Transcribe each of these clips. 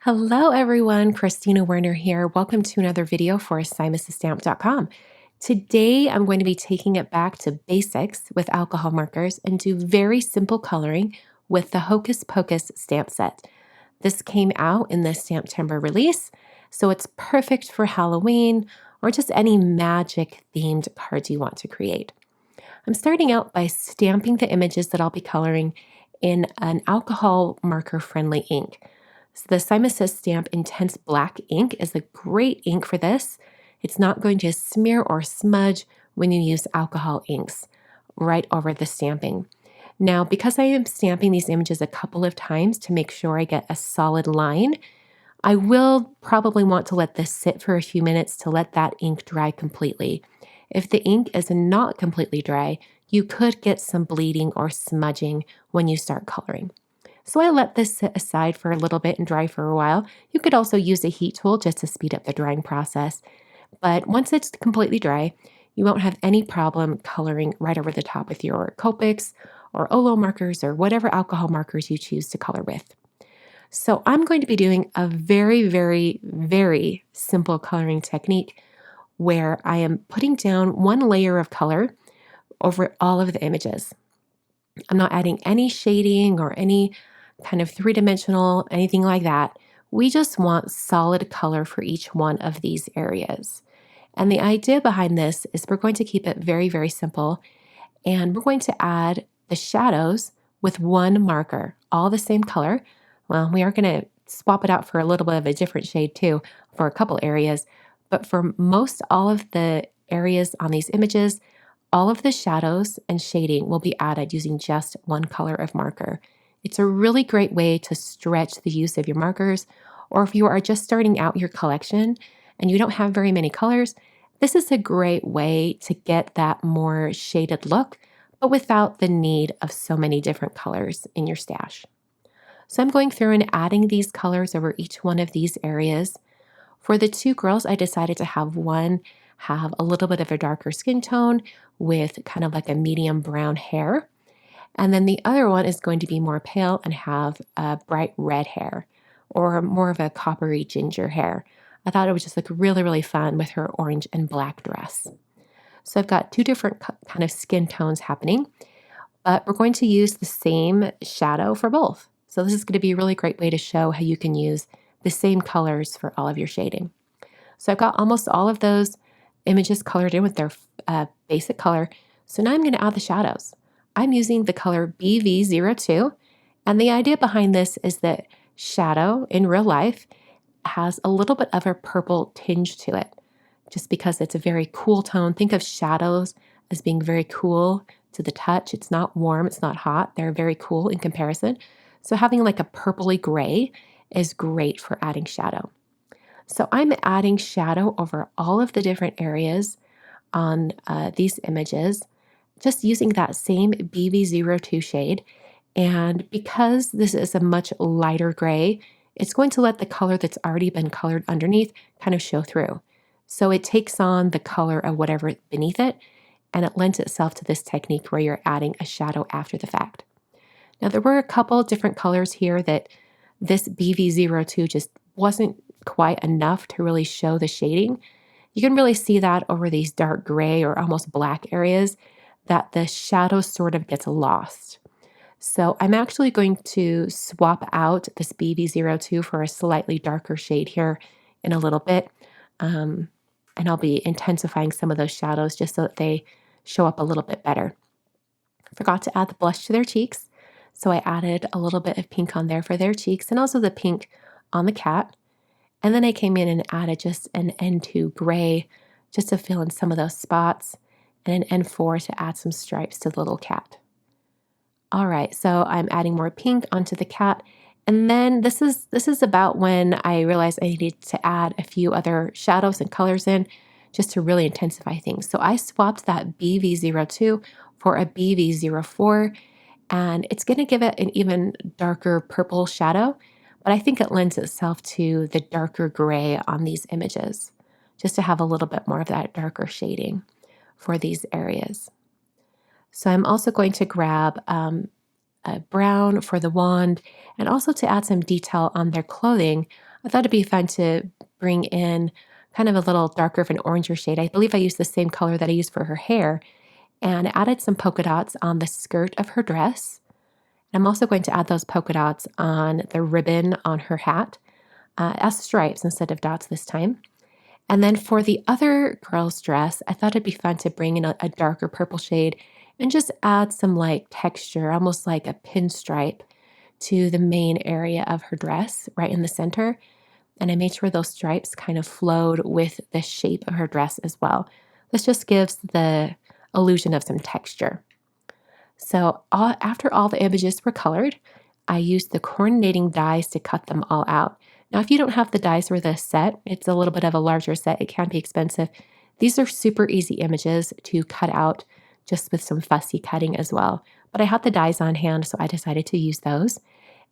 Hello everyone, Kristina Werner here. Welcome to another video for SimusStamp.com. Today I'm going to be taking it back to basics with alcohol markers and do very simple coloring with the Hocus Pocus stamp set. This came out in the Stamptember release, so it's perfect for Halloween or just any magic themed cards you want to create. I'm starting out by stamping the images that I'll be coloring in an alcohol marker friendly ink. So the Simus Stamp Intense Black ink is a great ink for this. It's not going to smear or smudge when you use alcohol inks right over the stamping. Now, because I am stamping these images a couple of times to make sure I get a solid line, I will probably want to let this sit for a few minutes to let that ink dry completely. If the ink is not completely dry, you could get some bleeding or smudging when you start coloring. So I let this sit aside for a little bit and dry for a while. You could also use a heat tool just to speed up the drying process. But once it's completely dry, you won't have any problem coloring right over the top with your Copics or Olo markers or whatever alcohol markers you choose to color with. So I'm going to be doing a very simple coloring technique where I am putting down one layer of color over all of the images. I'm not adding any shading or any kind of three-dimensional, anything like that. We just want solid color for each one of these areas. And the idea behind this is we're going to keep it very simple, and we're going to add the shadows with one marker, all the same color. Well, we are going to swap it out for a little bit of a different shade too for a couple areas, but for most all of the areas on these images, all of the shadows and shading will be added using just one color of marker. It's a really great way to stretch the use of your markers, or if you are just starting out your collection and you don't have very many colors, this is a great way to get that more shaded look, but without the need of so many different colors in your stash. So I'm going through and adding these colors over each one of these areas. For the two girls, I decided to have one have a little bit of a darker skin tone with kind of like a medium brown hair. And then the other one is going to be more pale and have a bright red hair or more of a coppery ginger hair. I thought it would just look really fun with her orange and black dress. So I've got two different kind of skin tones happening, but we're going to use the same shadow for both. So this is going to be a really great way to show how you can use the same colors for all of your shading. So I've got almost all of those images colored in with their basic color. So now I'm going to add the shadows. I'm using the color BV02, and the idea behind this is that shadow in real life has a little bit of a purple tinge to it, just because it's a very cool tone. Think of shadows as being very cool to the touch. It's not warm, it's not hot. They're very cool in comparison. So having like a purpley gray is great for adding shadow. So I'm adding shadow over all of the different areas on these images, just using that same BV02 shade. And because this is a much lighter gray, it's going to let the color that's already been colored underneath kind of show through. So it takes on the color of whatever beneath it, and it lends itself to this technique where you're adding a shadow after the fact. Now, there were a couple different colors here that this BV02 just wasn't quite enough to really show the shading. You can really see that over these dark gray or almost black areas that the shadow sort of gets lost. So I'm actually going to swap out this BV02 for a slightly darker shade here in a little bit. And I'll be intensifying some of those shadows just so that they show up a little bit better. I forgot to add the blush to their cheeks. So I added a little bit of pink on there for their cheeks and also the pink on the cat. And then I came in and added just an N2 gray just to fill in some of those spots, and an N4 to add some stripes to the little cat. All right, so I'm adding more pink onto the cat. And then this is about when I realized I needed to add a few other shadows and colors in just to really intensify things. So I swapped that BV02 for a BV04, and it's going to give it an even darker purple shadow, but I think it lends itself to the darker gray on these images, just to have a little bit more of that darker shading for these areas. So I'm also going to grab a brown for the wand, and also to add some detail on their clothing, I thought it'd be fun to bring in kind of a little darker of an oranger shade. I believe I used the same color that I used for her hair, and I added some polka dots on the skirt of her dress. I'm also going to add those polka dots on the ribbon on her hat as stripes instead of dots this time. And then for the other girl's dress, I thought it'd be fun to bring in a darker purple shade and just add some like texture, almost like a pinstripe to the main area of her dress right in the center. And I made sure those stripes kind of flowed with the shape of her dress as well. This just gives the illusion of some texture. So after all the images were colored, I used the coordinating dies to cut them all out. Now, if you don't have the dies for this set, it's a little bit of a larger set. It can be expensive. These are super easy images to cut out just with some fussy cutting as well. But I had the dies on hand, so I decided to use those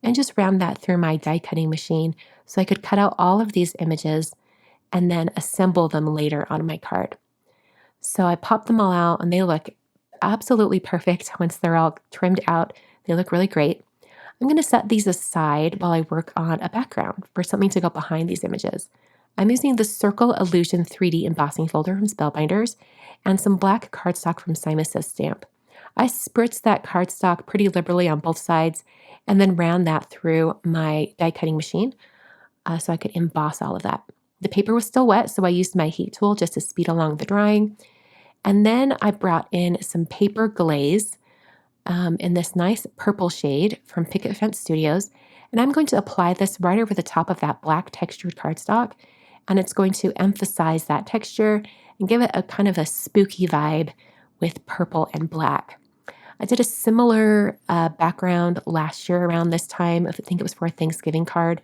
and just ran that through my die cutting machine so I could cut out all of these images and then assemble them later on my card. So I popped them all out and they look absolutely perfect once they're all trimmed out. They look really great. I'm going to set these aside while I work on a background for something to go behind these images. I'm using the Circle Illusion 3D embossing folder from Spellbinders and some black cardstock from Simus's Stamp. I spritzed that cardstock pretty liberally on both sides and then ran that through my die cutting machine so I could emboss all of that. The paper was still wet, so I used my heat tool just to speed along the drying. And then I brought in some paper glaze in this nice purple shade from Picket Fence Studios. And I'm going to apply this right over the top of that black textured cardstock. And it's going to emphasize that texture and give it a kind of a spooky vibe with purple and black. I did a similar background last year around this time. I think it was for a Thanksgiving card.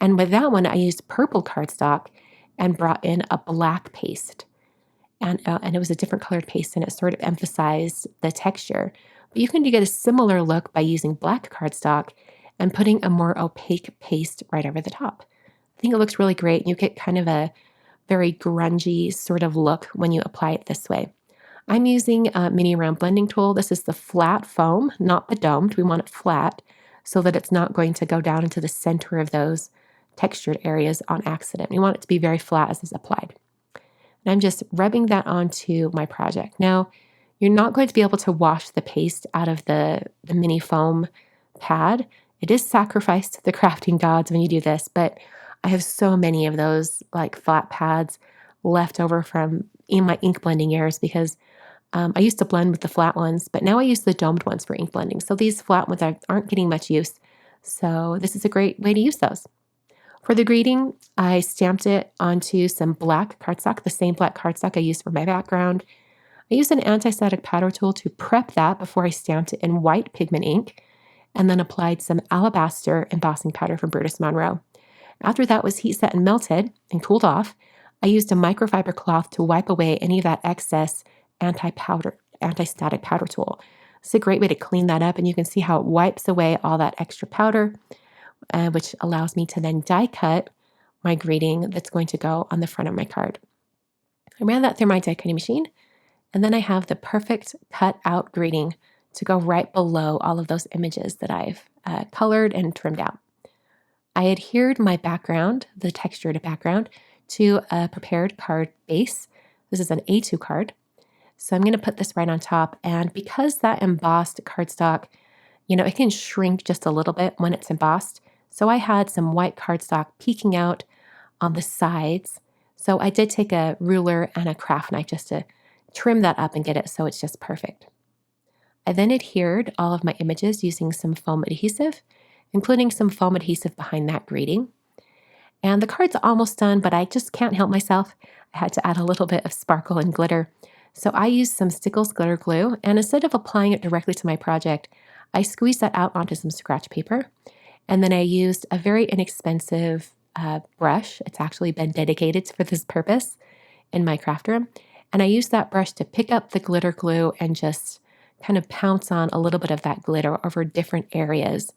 And with that one, I used purple cardstock and brought in a black paste. And it was a different colored paste, and it sort of emphasized the texture. But you can get a similar look by using black cardstock and putting a more opaque paste right over the top. I think it looks really great. You get kind of a very grungy sort of look when you apply it this way. I'm using a mini round blending tool. This is the flat foam, not the domed. We want it flat so that it's not going to go down into the center of those textured areas on accident. We want it to be very flat as it's applied. And I'm just rubbing that onto my project. Now, you're not going to be able to wash the paste out of the mini foam pad. It is sacrificed to the crafting gods when you do this, but I have so many of those like flat pads left over from in my ink blending years because I used to blend with the flat ones, but now I use the domed ones for ink blending. So these flat ones aren't getting much use. So this is a great way to use those. For the greeting, I stamped it onto some black cardstock, the same black cardstock I used for my background. I used an anti-static powder tool to prep that before I stamped it in white pigment ink, and then applied some alabaster embossing powder from Brutus Monroe. After that was heat set and melted and cooled off, I used a microfiber cloth to wipe away any of that excess anti-static powder tool. It's a great way to clean that up, and you can see how it wipes away all that extra powder, which allows me to then die cut my greeting that's going to go on the front of my card. I ran that through my die cutting machine, and then I have the perfect cut out greeting to go right below all of those images that I've colored and trimmed out. I adhered my background, the textured background, to a prepared card base. This is an A2 card. So I'm going to put this right on top, and because that embossed cardstock, it can shrink just a little bit when it's embossed. So I had some white cardstock peeking out on the sides. So I did take a ruler and a craft knife just to trim that up and get it so it's just perfect. I then adhered all of my images using some foam adhesive, including some foam adhesive behind that greeting. And the card's almost done, but I just can't help myself. I had to add a little bit of sparkle and glitter. So I used some Stickles glitter glue, and instead of applying it directly to my project, I squeezed that out onto some scratch paper. And then I used a very inexpensive brush. It's actually been dedicated for this purpose in my craft room. And I used that brush to pick up the glitter glue and just kind of pounce on a little bit of that glitter over different areas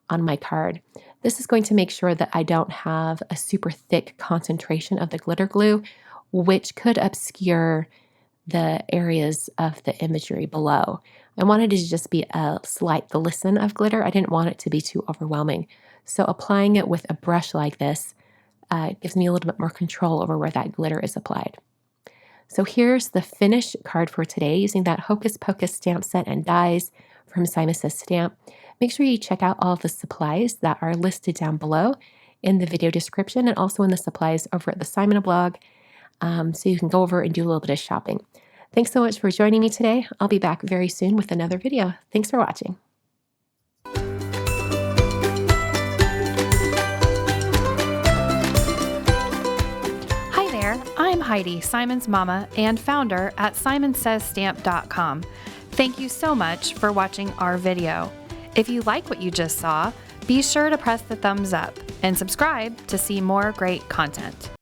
on my card. This is going to make sure that I don't have a super thick concentration of the glitter glue, which could obscure the areas of the imagery below. I wanted it to just be a slight glisten of glitter. I didn't want it to be too overwhelming. So applying it with a brush like this It gives me a little bit more control over where that glitter is applied. So here's the finished card for today using that Hocus Pocus stamp set and dies from Simus Stamp. Make sure you check out all of the supplies that are listed down below in the video description and also in the supplies over at the Simon blog, so you can go over and do a little bit of shopping. Thanks so much for joining me today. I'll be back very soon with another video. Thanks for watching. Hi there, I'm Heidi, Simon's mama and founder at simonsaysstamp.com. Thank you so much for watching our video. If you like what you just saw, be sure to press the thumbs up and subscribe to see more great content.